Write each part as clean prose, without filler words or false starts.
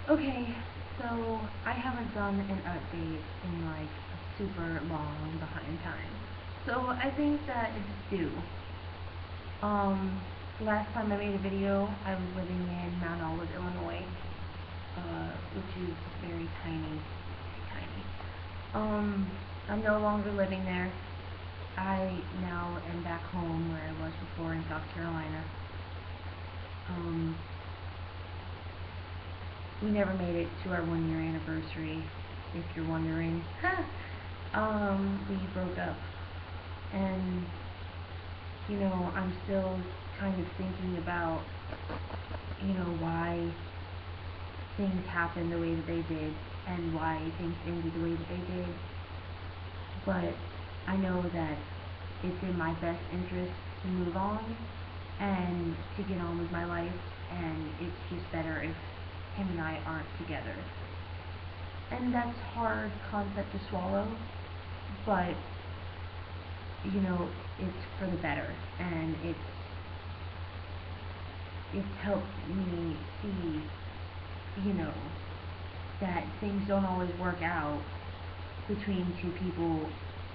Okay, so I haven't done an update in like a super long behind time. So I think that it's due. Um, Last time I made a video, I was living in Mount Olive, Illinois, which is very tiny, very tiny. I'm no longer living there. I now am back home where I was before in South Carolina. Um, we never made it to our 1 year anniversary, if you're wondering. We broke up. And, I'm still kind of thinking about, why things happened the way that they did and why things ended the way that they did. But I know that it's in my best interest to move on and to get on with my life, and it's just better if him and I aren't together. And that's a hard concept to swallow, but it's for the better, and it's helped me see, that things don't always work out between two people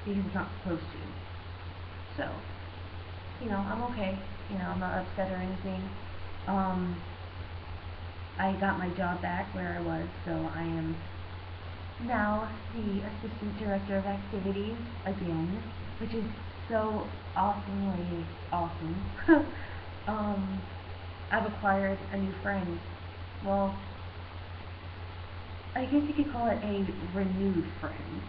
because it's not supposed to. So, I'm okay. I'm not upset or anything. I got my job back where I was, so I am now the assistant director of activities again, which is so awesomely awesome. um, I've acquired a new friend. Well, I guess you could call it a renewed friend.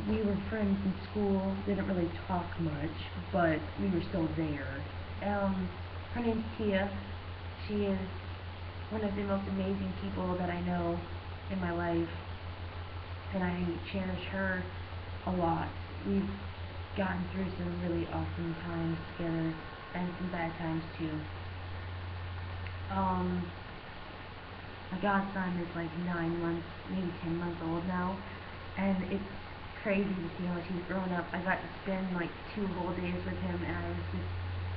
We were friends in school, didn't really talk much, but we were still there. Her name's Tia. She is one of the most amazing people that I know in my life, and I cherish her a lot. We've gotten through some really awesome times together, and some bad times too. My godson is like 9 months, maybe 10 months old now, and it's crazy to see how much he's grown up. I got to spend like 2 whole days with him, and I was just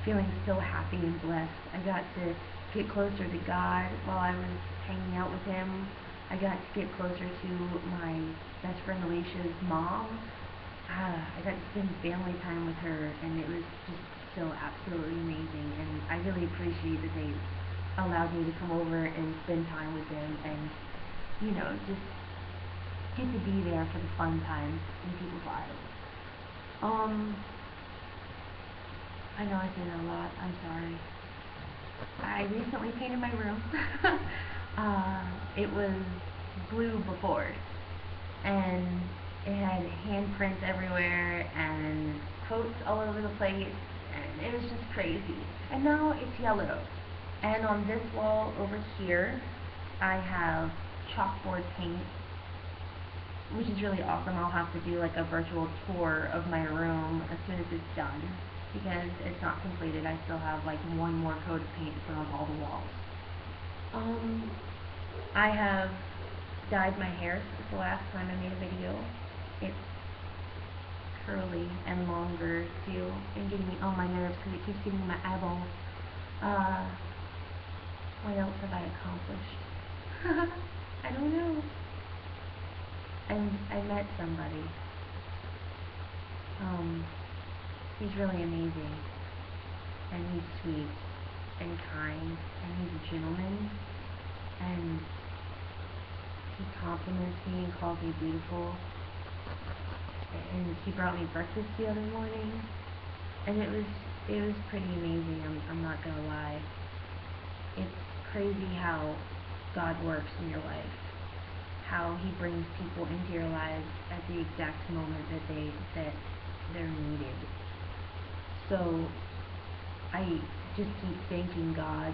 feeling so happy and blessed. I got to get closer to God while I was hanging out with him. I got to get closer to my best friend Alicia's mom. I got to spend family time with her, and it was just so absolutely amazing. And I really appreciate that they allowed me to come over and spend time with them, and just get to be there for the fun times in people's lives. Um, I know I say that a lot. I'm sorry. I recently painted my room. It was blue before, and it had handprints everywhere and quotes all over the place, and it was just crazy. And now it's yellow. And on this wall over here, I have chalkboard paint, which is really awesome. I'll have to do like a virtual tour of my room as soon as it's done, because it's not completed. I still have like one more coat of paint to put on all the walls. I have dyed my hair since the last time I made a video. It's curly and longer too, and getting me on my nerves because it keeps getting in my eyeballs. What else have I accomplished? I don't know. I met somebody. He's really amazing, and he's sweet and kind, and he's a gentleman, and he compliments me and calls me beautiful, and he brought me breakfast the other morning, and it was pretty amazing. I'm not gonna lie. It's crazy how God works in your life, how He brings people into your lives at the exact moment that they're needed. So I just keep thanking God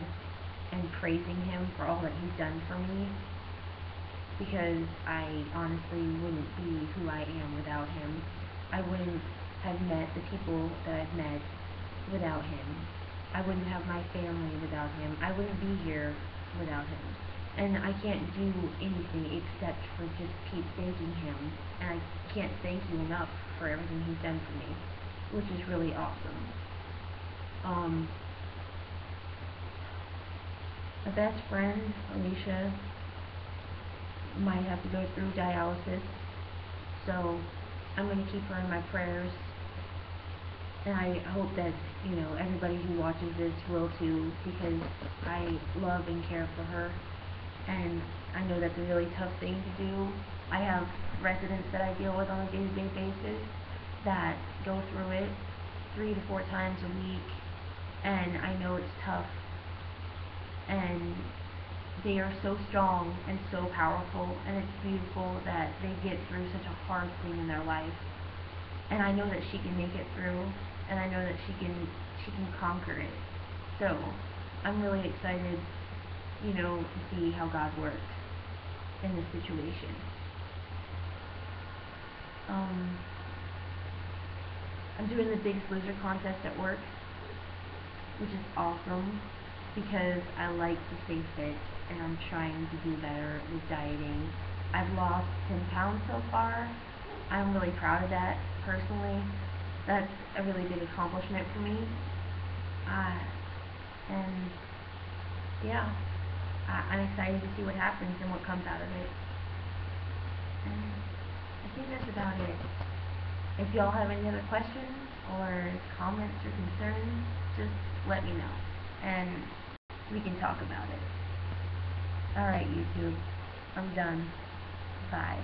and praising Him for all that He's done for me, because I honestly wouldn't be who I am without Him. I wouldn't have met the people that I've met without Him. I wouldn't have my family without Him. I wouldn't be here without Him. And I can't do anything except for just keep thanking Him. And I can't thank you enough for everything He's done for me, which is really awesome. My best friend, Alicia, might have to go through dialysis. So I'm going to keep her in my prayers. And I hope that, everybody who watches this will too, because I love and care for her. And I know that's a really tough thing to do. I have residents that I deal with on a day-to-day basis that go through it 3 to 4 times a week, and I know it's tough. And they are so strong and so powerful, and it's beautiful that they get through such a hard thing in their life. And I know that she can make it through, and I know that she can conquer it. So I'm really excited, to see how God works in this situation. I'm doing the Biggest Loser contest at work, which is awesome because I like to stay fit and I'm trying to do better with dieting. I've lost 10 pounds so far. I'm really proud of that personally. That's a really big accomplishment for me. And yeah, I'm excited to see what happens and what comes out of it. And I think that's about it. If y'all have any other questions or comments or concerns, just let me know and we can talk about it. Alright, YouTube, I'm done. Bye.